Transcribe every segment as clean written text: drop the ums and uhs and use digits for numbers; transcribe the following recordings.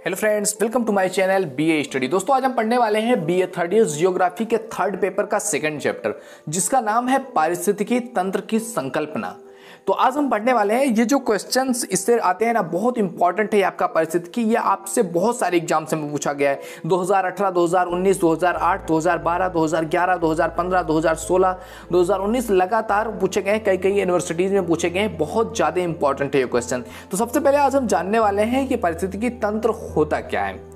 Hello friends, welcome to my channel BA study. दोस्तों, आज हम पढ़ने वाले हैं बीए थर्ड ईयर जियोग्राफी के थर्ड पेपर का सेकंड चैप्टर, जिसका नाम है पारिस्थितिकी तंत्र की संकल्पना। तो आज हम पढ़ने वाले हैं ये जो क्वेश्चंस इससे आते हैं ना, बहुत इंपॉर्टेंट है आपका पारिस्थितिकी। ये आपसे बहुत सारे एग्जाम से पूछा गया है। 2018, 2019, 2008, 2012, 2011, 2015, 2016, 2019 लगातार पूछे गए। कई यूनिवर्सिटीज में पूछे गए। बहुत ज़्यादा इंपॉर्टेंट है ये क्वेश्चन। तो सबसे पहले आज हम जानने वाले हैं कि पारिस्थितिकी तंत्र होता क्या है।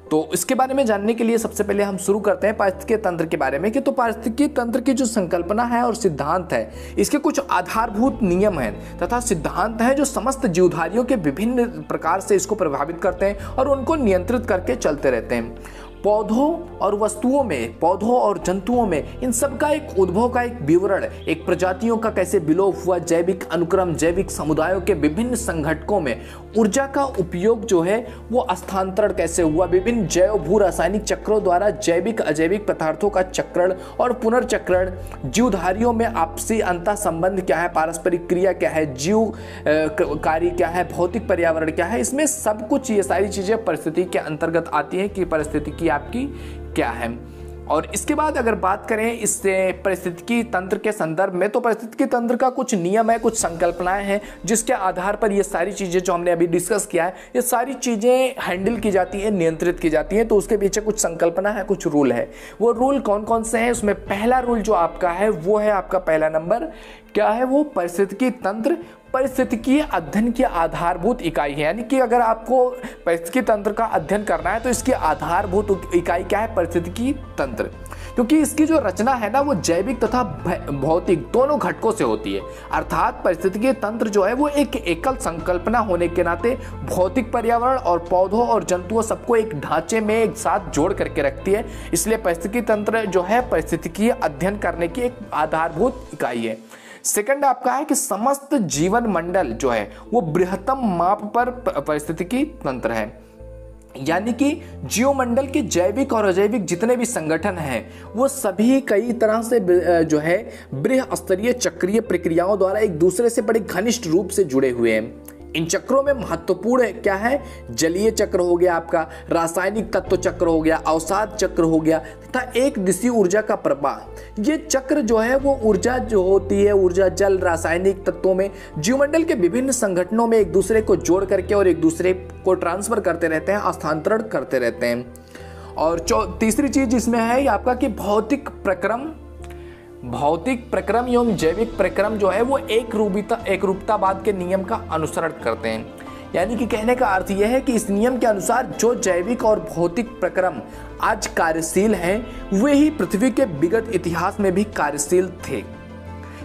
तो इसके बारे में जानने के लिए सबसे पहले हम शुरू करते हैं पारिस्थितिकी तंत्र के बारे में कि तो पारिस्थितिकी तंत्र की जो संकल्पना है और सिद्धांत है, इसके कुछ आधारभूत नियम हैं तथा सिद्धांत हैं जो समस्त जीवधारियों के विभिन्न प्रकार से इसको प्रभावित करते हैं और उनको नियंत्रित करके चलते रहते हैं। पौधों और वस्तुओं में, पौधों और जंतुओं में इन सब का एक उद्भव का एक विवरण, एक प्रजातियों का कैसे विलोप हुआ, जैविक अनुक्रम, जैविक समुदायों के विभिन्न संघटकों में ऊर्जा का उपयोग जो है वो स्थानांतरण कैसे हुआ, विभिन्न जैव भू रासायनिक चक्रों द्वारा जैविक अजैविक पदार्थों का चक्रण और पुनर्चक्रण, जीवधारियों में आपसी अंतर संबंध क्या है, पारस्परिक क्रिया क्या है, जीव कार्य क्या है, भौतिक पर्यावरण क्या है, इसमें सब कुछ ये सारी चीजें परिस्थिति के अंतर्गत आती है कि परिस्थिति आपकी क्या है। और इसके बाद अगर बात करें इससे पारिस्थितिकी तंत्र के संदर्भ में, तो पारिस्थितिकी तंत्र का कुछ नियम है, कुछ संकल्पनाएं हैं जिसके आधार पर ये सारी चीजें जो हमने अभी डिस्कस किया है, ये सारी चीजें हैंडल की जाती है, नियंत्रित की जाती हैं। तो उसके पीछे कुछ संकल्पना है, कुछ रूल है। वो रूल कौन कौन से हैं? उसमें पहला रूल जो आपका है वो है आपका पहला नंबर क्या है, वो पारिस्थितिकी तंत्र पारिस्थितिकीय अध्ययन की आधारभूत इकाई है। यानी कि अगर आपको पारिस्थितिकी तंत्र का अध्ययन करना है तो इसकी आधारभूत इकाई क्या है? पारिस्थितिकी तंत्र। क्योंकि इसकी जो रचना है ना वो जैविक तथा भौतिक दोनों घटकों से होती है। अर्थात पारिस्थितिकीय तंत्र जो है वो एक एकल संकल्पना होने के नाते भौतिक पर्यावरण और पौधों और जंतुओं सबको एक ढांचे में एक साथ जोड़ करके रखती है। इसलिए पारिस्थितिकी तंत्र जो है पारिस्थितिकीय अध्ययन करने की एक आधारभूत इकाई है। सेकंड आपका है कि समस्त जीवन मंडल जो है वो बृहत्तम माप पर पारिस्थितिकी तंत्र है। यानी कि जीवमंडल के जैविक और अजैविक जितने भी संगठन हैं वो सभी कई तरह से जो है बृहत् स्तरीय चक्रीय प्रक्रियाओं द्वारा एक दूसरे से बड़े घनिष्ठ रूप से जुड़े हुए हैं। इन चक्रों में महत्वपूर्ण क्या है? जलीय चक्र हो गया आपका, रासायनिक तत्व चक्र हो गया, अवसाद चक्र हो गया तथा एक दिशीय ऊर्जा का प्रवाह। ये चक्र जो है वो ऊर्जा जो होती है, ऊर्जा जल रासायनिक तत्वों में जीवमंडल के विभिन्न संगठनों में एक दूसरे को जोड़ करके और एक दूसरे को ट्रांसफर करते रहते हैं, स्थानांतरण करते रहते हैं। और तीसरी चीज इसमें है आपका कि भौतिक प्रक्रम एवं जैविक प्रक्रम जो है वो एकरूपतावाद के नियम का अनुसरण करते हैं। यानी कि कहने का अर्थ यह है कि इस नियम के अनुसार जो जैविक और भौतिक प्रक्रम आज कार्यशील हैं वे ही पृथ्वी के विगत इतिहास में भी कार्यशील थे।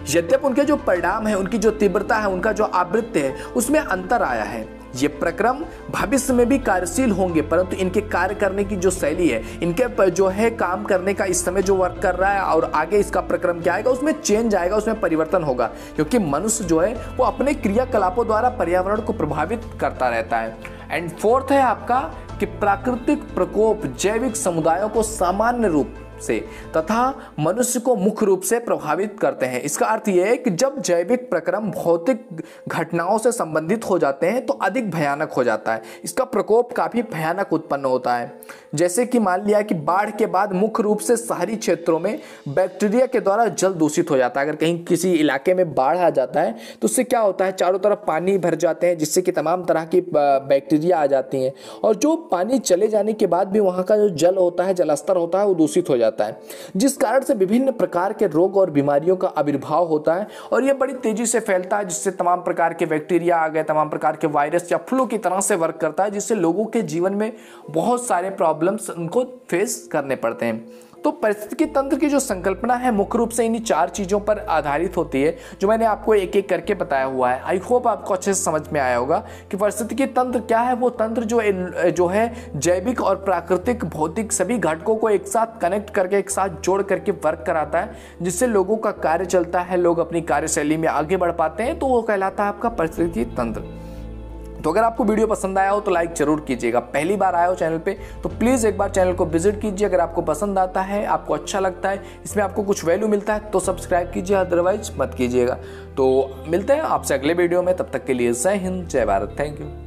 यद्यपि उनके जो परिणाम है, उनकी जो तीव्रता है, उनका जो आवृत्ति है उसमें अंतर आया है। ये प्रक्रम भविष्य में भी कार्यशील होंगे, परंतु इनके कार्य करने की जो शैली है, इनके जो है काम करने का इस समय जो वर्क कर रहा है और आगे इसका प्रक्रम क्या आएगा उसमें चेंज आएगा, उसमें परिवर्तन होगा। क्योंकि मनुष्य जो है वो अपने क्रियाकलापों द्वारा पर्यावरण को प्रभावित करता रहता है। एंड फोर्थ है आपका कि प्राकृतिक प्रकोप जैविक समुदायों को सामान्य रूप से तथा मनुष्य को मुख्य रूप से प्रभावित करते हैं। इसका अर्थ यह है कि जब जैविक प्रक्रम भौतिक घटनाओं से संबंधित हो जाते हैं तो अधिक भयानक हो जाता है, इसका प्रकोप काफी भयानक उत्पन्न होता है। जैसे कि मान लिया कि बाढ़ के बाद मुख्य रूप से शहरी क्षेत्रों में बैक्टीरिया के द्वारा जल दूषित हो जाता है। अगर कहीं किसी इलाके में बाढ़ आ जाता है तो उससे क्या होता है, चारों तरफ पानी भर जाते हैं जिससे कि तमाम तरह की बैक्टीरिया आ जाती हैं और जो पानी चले जाने के बाद भी वहाँ का जो जल होता है, जलस्तर होता है वो दूषित हो जाता है, जिस कारण से विभिन्न प्रकार के रोग और बीमारियों का आविर्भाव होता है और यह बड़ी तेजी से फैलता है, जिससे तमाम प्रकार के बैक्टीरिया आ गए, तमाम प्रकार के वायरस या फ्लू की तरह से वर्क करता है, जिससे लोगों के जीवन में बहुत सारे प्रॉब्लम्स उनको फेस करने पड़ते हैं। तो पारिस्थितिकी तंत्र की जो संकल्पना है मुख्य रूप से इन्हीं चार चीज़ों पर आधारित होती है जो मैंने आपको एक एक करके बताया हुआ है। आई होप आपको अच्छे से समझ में आया होगा कि पारिस्थितिकी तंत्र क्या है। वो तंत्र जो है जैविक और प्राकृतिक भौतिक सभी घटकों को एक साथ कनेक्ट करके, एक साथ जोड़ करके वर्क कराता है, जिससे लोगों का कार्य चलता है, लोग अपनी कार्यशैली में आगे बढ़ पाते हैं। तो वो कहलाता है आपका पारिस्थितिकी तंत्र। तो अगर आपको वीडियो पसंद आया हो तो लाइक जरूर कीजिएगा। पहली बार आए हो चैनल पे तो प्लीज़ एक बार चैनल को विजिट कीजिए। अगर आपको पसंद आता है, आपको अच्छा लगता है, इसमें आपको कुछ वैल्यू मिलता है तो सब्सक्राइब कीजिए, अदरवाइज मत कीजिएगा। तो मिलते हैं आपसे अगले वीडियो में, तब तक के लिए जय हिंद, जय भारत, थैंक यू।